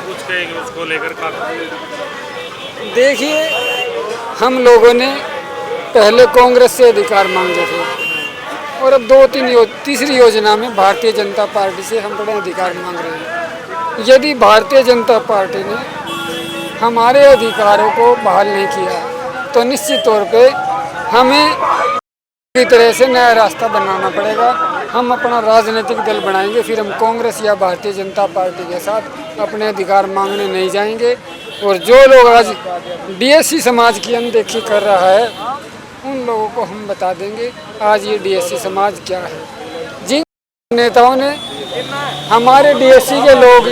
कुछ कहेंगे उसको लेकर देखिए, हम लोगों ने पहले कांग्रेस से अधिकार मांगे थे और अब तीसरी योजना में भारतीय जनता पार्टी से हम बड़े अधिकार मांग रहे हैं। यदि भारतीय जनता पार्टी ने हमारे अधिकारों को बहाल नहीं किया तो निश्चित तौर पे हमें पूरी तरह से नया रास्ता बनाना पड़ेगा। हम अपना राजनीतिक दल बनाएंगे, फिर हम कांग्रेस या भारतीय जनता पार्टी के साथ अपने अधिकार मांगने नहीं जाएंगे। और जो लोग आज डीएससी समाज की अनदेखी कर रहा है उन लोगों को हम बता देंगे आज ये डीएससी समाज क्या है। जिन नेताओं ने हमारे डीएससी के लोग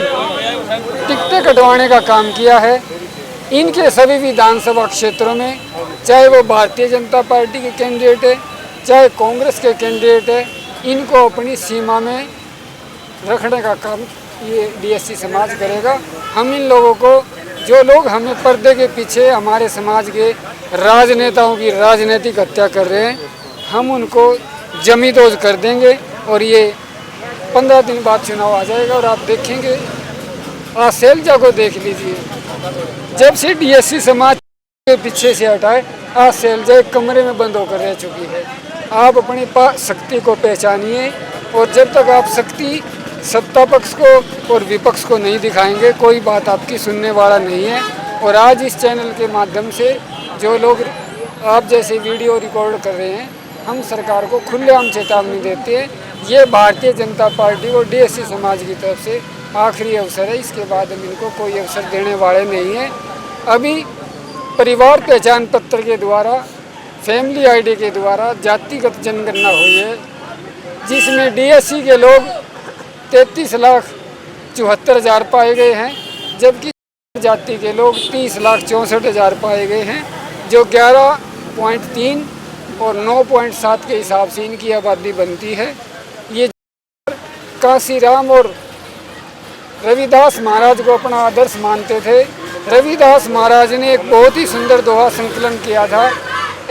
टिकटें कटवाने का काम किया है, इनके सभी विधानसभा क्षेत्रों में, चाहे वो भारतीय जनता पार्टी के कैंडिडेट है चाहे कांग्रेस के कैंडिडेट है, इनको अपनी सीमा में रखने का काम ये डीएससी समाज करेगा। हम इन लोगों को, जो लोग हमें पर्दे के पीछे हमारे समाज के राजनेताओं की राजनीतिक हत्या कर रहे हैं, हम उनको जमींदोज कर देंगे। और ये 15 दिन बाद चुनाव आ जाएगा और आप देखेंगे, आज शैलजा को देख लीजिए, जब से डीएससी समाज के पीछे से हटाए आज शैलजा एक कमरे में बंद होकर रह चुकी है। आप अपनी शक्ति को पहचानिए और जब तक आप शक्ति सत्ता पक्ष को और विपक्ष को नहीं दिखाएंगे कोई बात आपकी सुनने वाला नहीं है। और आज इस चैनल के माध्यम से जो लोग आप जैसे वीडियो रिकॉर्ड कर रहे हैं, हम सरकार को खुलेआम चेतावनी देते हैं, ये भारतीय जनता पार्टी और डीएससी समाज की तरफ से आखिरी अवसर है। इसके बाद हम इनको कोई अवसर देने वाले नहीं हैं। अभी परिवार पहचान पत्र के द्वारा, फैमिली आईडी के द्वारा जातिगत जनगणना हुई है, जिसमें डीएससी के लोग 33,74,000 पाए गए हैं, जबकि जाति के लोग 30,64,000 पाए गए हैं, जो 11.3 और 9.7 के हिसाब से इनकी आबादी बनती है। ये काशीराम और रविदास महाराज को अपना आदर्श मानते थे। रविदास महाराज ने एक बहुत ही सुंदर दोहा संकलन किया था,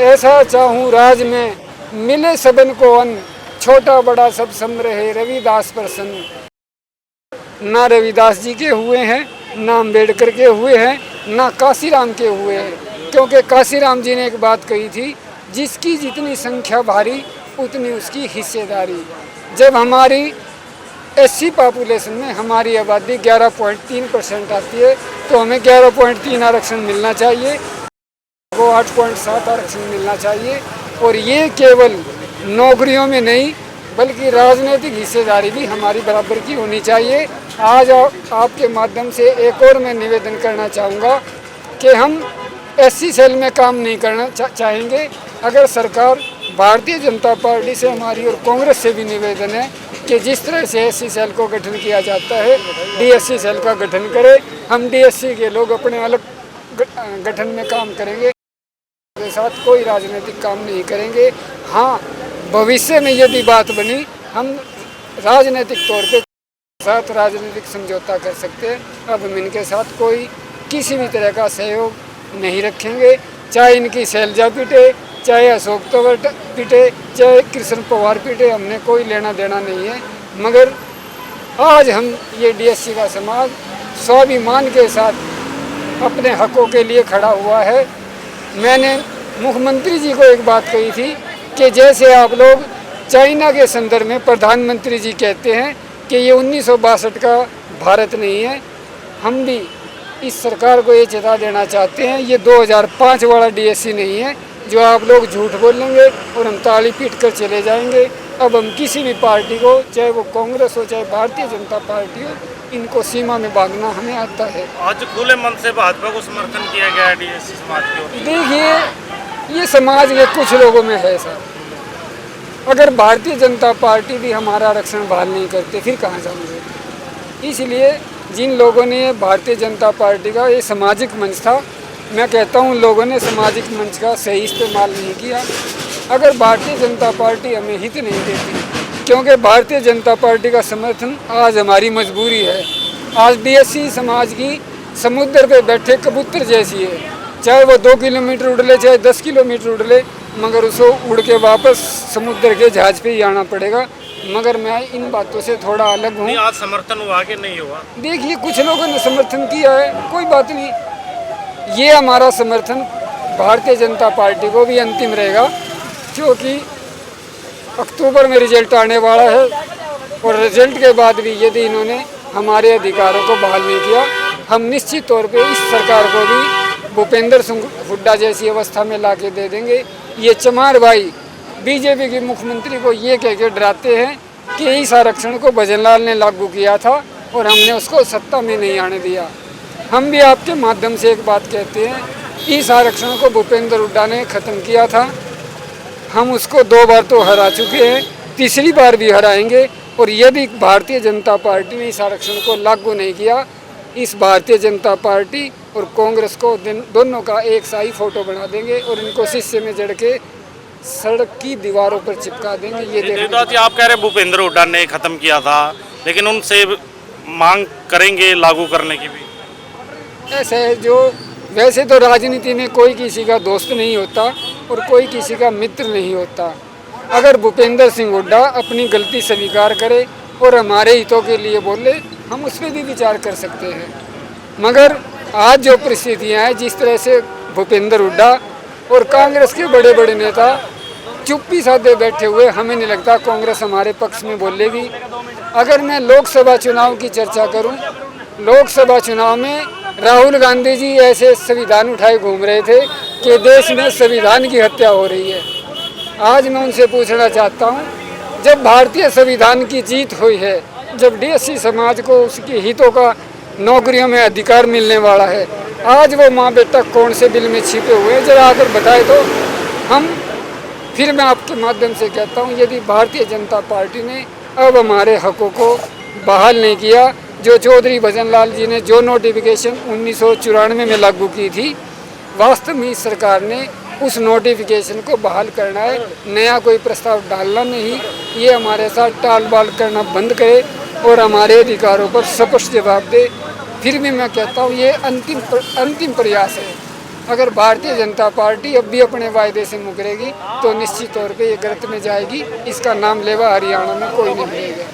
ऐसा चाहूँ राज में मिले सबन को अन्न, छोटा बड़ा सब सम रहे रविदास प्रसन्न। ना रविदास जी के हुए हैं, ना अम्बेडकर के हुए हैं, ना काशीराम के हुए हैं, क्योंकि काशीराम जी ने एक बात कही थी, जिसकी जितनी संख्या भारी उतनी उसकी हिस्सेदारी। जब हमारी एससी पॉपुलेशन में हमारी आबादी 11.3% आती है तो हमें 11.3 आरक्षण मिलना चाहिए, वो 8.7 आरक्षण मिलना चाहिए। और ये केवल नौकरियों में नहीं बल्कि राजनीतिक हिस्सेदारी भी हमारी बराबर की होनी चाहिए। आज आपके माध्यम से एक और मैं निवेदन करना चाहूँगा कि हम एससी सेल में काम नहीं करना चाहेंगे। अगर सरकार, भारतीय जनता पार्टी से हमारी और कांग्रेस से भी निवेदन है कि जिस तरह से एससी सेल को गठन किया जाता है, डीएससी सेल का गठन करे। हम डीएससी के लोग अपने अलग गठन में काम करेंगे, के साथ कोई राजनीतिक काम नहीं करेंगे। हाँ, भविष्य में यदि बात बनी, हम राजनीतिक तौर पे साथ राजनीतिक समझौता कर सकते हैं। अब हम इनके साथ कोई किसी भी तरह का सहयोग नहीं रखेंगे, चाहे इनकी शैलजा पीटे, चाहे अशोक तंवर पीटे, चाहे कृष्ण पवार पीटे, हमने कोई लेना देना नहीं है। मगर आज हम ये डीएससी का समाज स्वाभिमान के साथ अपने हकों के लिए खड़ा हुआ है। मैंने मुख्यमंत्री जी को एक बात कही थी कि जैसे आप लोग चाइना के संदर्भ में प्रधानमंत्री जी कहते हैं कि ये 1962 का भारत नहीं है, हम भी इस सरकार को ये चेता देना चाहते हैं, ये 2005 वाला डीएससी नहीं है जो आप लोग झूठ बोलेंगे और हम ताली पीट कर चले जाएंगे। अब हम किसी भी पार्टी को, चाहे वो कांग्रेस हो चाहे भारतीय जनता पार्टी हो, इनको सीमा में भागना हमें आता है। आज खुले मन से भाजपा को समर्थन किया गया है डीएससी समाज की। देखिए, ये समाज के कुछ लोगों में है सर। अगर भारतीय जनता पार्टी भी हमारा आरक्षण बहाल नहीं करते फिर कहाँ जाएंगे। इसलिए जिन लोगों ने भारतीय जनता पार्टी का ये सामाजिक मंच था, मैं कहता हूँ उन लोगों ने सामाजिक मंच का सही इस्तेमाल नहीं किया। अगर भारतीय जनता पार्टी हमें हित नहीं देती, क्योंकि भारतीय जनता पार्टी का समर्थन आज हमारी मजबूरी है। आज डीएससी समाज की समुद्र पे बैठे कबूतर जैसी है, चाहे वो 2 किलोमीटर उड़ ले चाहे 10 किलोमीटर उड़ ले, मगर उसको उड़ के वापस समुद्र के जहाज पे ही आना पड़ेगा। मगर मैं इन बातों से थोड़ा अलग हूँ। नहीं, आज समर्थन हुआ कि नहीं हुआ? देखिए, कुछ लोगों ने समर्थन किया है, कोई बात नहीं। ये हमारा समर्थन भारतीय जनता पार्टी को भी अंतिम रहेगा, क्योंकि अक्टूबर में रिजल्ट आने वाला है और रिजल्ट के बाद भी यदि इन्होंने हमारे अधिकारों को बहाल नहीं किया, हम निश्चित तौर पे इस सरकार को भी भूपेंद्र सिंह हुड्डा जैसी अवस्था में ला के दे देंगे। ये चमार भाई बीजेपी के मुख्यमंत्री को ये कह के डराते हैं कि इस आरक्षण को भजनलाल ने लागू किया था और हमने उसको सत्ता में नहीं आने दिया। हम भी आपके माध्यम से एक बात कहते हैं, इस आरक्षण को भूपेंद्र हुड्डा ने ख़त्म किया था। हम उसको 2 बार तो हरा चुके हैं, तीसरी बार भी हराएंगे। और यदि भारतीय जनता पार्टी ने इस आरक्षण को लागू नहीं किया, इस भारतीय जनता पार्टी और कांग्रेस को दोनों का एक सा ही फोटो बना देंगे और इनको शीशे में जड़ के सड़क की दीवारों पर चिपका देंगे। ये देवदास जी, आप कह रहे भूपेंद्र हुड्डा ने खत्म किया था, लेकिन उनसे मांग करेंगे लागू करने की भी? ऐसा है, जो वैसे तो राजनीति में कोई किसी का दोस्त नहीं होता और कोई किसी का मित्र नहीं होता। अगर भूपेंद्र सिंह हुड्डा अपनी गलती स्वीकार करे और हमारे हितों के लिए बोले, हम उस पर भी विचार कर सकते हैं। मगर आज जो परिस्थितियाँ हैं, जिस तरह से भूपेंद्र हुड्डा और कांग्रेस के बड़े बड़े नेता चुप्पी साधे बैठे हुए, हमें नहीं लगता कांग्रेस हमारे पक्ष में बोलेगी। अगर मैं लोकसभा चुनाव की चर्चा करूं, लोकसभा चुनाव में राहुल गांधी जी ऐसे संविधान उठाए घूम रहे थे कि देश में संविधान की हत्या हो रही है। आज मैं उनसे पूछना चाहता हूं, जब भारतीय संविधान की जीत हुई है, जब डीएससी समाज को उसके हितों का नौकरियों में अधिकार मिलने वाला है, आज वो माँ बेटा कौन से बिल में छिपे हुए हैं, जरा आकर बताए तो हम। फिर मैं आपके माध्यम से कहता हूँ, यदि भारतीय जनता पार्टी ने अब हमारे हकों को बहाल नहीं किया, जो चौधरी भजनलाल जी ने जो नोटिफिकेशन 1994 में लागू की थी, वास्तव में इस सरकार ने उस नोटिफिकेशन को बहाल करना है, नया कोई प्रस्ताव डालना नहीं। ये हमारे साथ टाल बाल करना बंद करे और हमारे अधिकारों पर स्पष्ट जवाब दे। फिर भी मैं कहता हूँ, ये अंतिम प्रयास है। अगर भारतीय जनता पार्टी अब भी अपने वायदे से मुकरेगी तो निश्चित तौर पे ये गलत में जाएगी। इसका नाम लेवा हरियाणा में कोई नहीं लेगा।